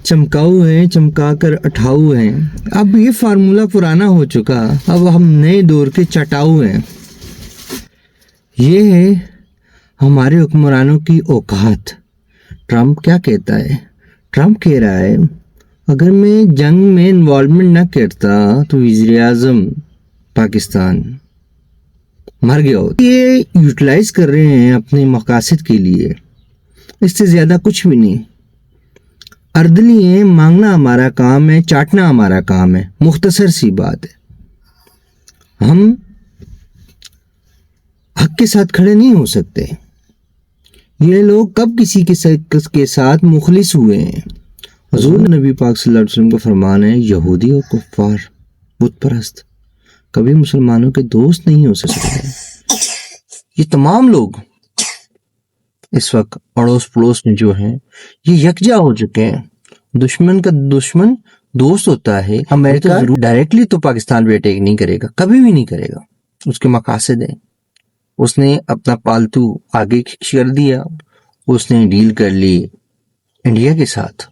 چمکاؤ ہیں چمکا کر اٹھاؤ ہیں. اب یہ فارمولہ پرانا ہو چکا، اب ہم نئے دور کے چٹاؤ ہیں. یہ ہے ہمارے حکمرانوں کی اوقات. ٹرمپ کیا کہتا ہے؟ ٹرمپ کہہ رہا ہے اگر میں جنگ میں انوالومنٹ نہ کرتا تو وزیر اعظم پاکستان مر گیا ہوتا. یہ یوٹیلائز کر رہے ہیں اپنے مقاصد کے لیے، اس سے زیادہ کچھ بھی نہیں. اردلی ہے، مانگنا ہمارا کام ہے، چاٹنا ہمارا کام ہے. مختصر سی بات ہے. ہم حق کے ساتھ کھڑے نہیں ہو سکتے. یہ لوگ کب کسی کے ساتھ مخلص ہوئے ہیں؟ حضور نبی پاک صلی اللہ علیہ وسلم کا فرمان ہے یہودی اور کفار بت پرست کبھی مسلمانوں کے دوست نہیں ہو سکتے. یہ تمام لوگ اس وقت اڑوس پڑوس میں جو ہیں یہ یکجا ہو چکے ہیں. دشمن کا دشمن دوست ہوتا ہے. امریکہ ڈائریکٹلی تو پاکستان پہ اٹیک نہیں کرے گا، کبھی بھی نہیں کرے گا. اس کے مقاصد ہیں. اس نے اپنا پالتو آگے کھینچ کر دیا، اس نے ڈیل کر لی انڈیا کے ساتھ.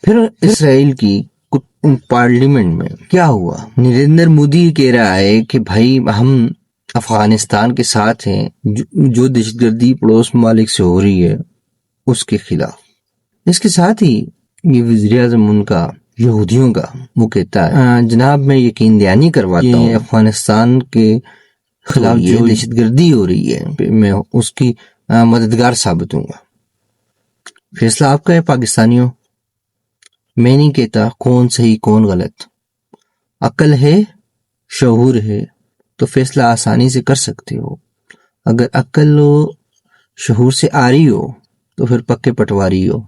پھر اسرائیل کی پارلیمنٹ میں کیا ہوا؟ نریندر مودی کہہ رہا ہے کہ بھائی ہم افغانستان کے ساتھ ہیں، جو دہشت گردی پڑوس ممالک سے ہو رہی ہے اس کے خلاف. اس کے ساتھ ہی یہ وزیر اعظم ان کا یہودیوں کا وہ کہتا ہے جناب میں یقین دہانی کرواتا ہوں افغانستان کے خلاف جو دہشت گردی ہو رہی ہے میں اس کی مددگار ثابت ہوں گا. فیصلہ آپ کا ہے پاکستانیوں. میں نہیں کہتا کون صحیح کون غلط. عقل ہے، شعور ہے تو فیصلہ آسانی سے کر سکتے ہو. اگر عقل و شعور سے آ رہی ہو تو پھر پکے پٹواری ہو.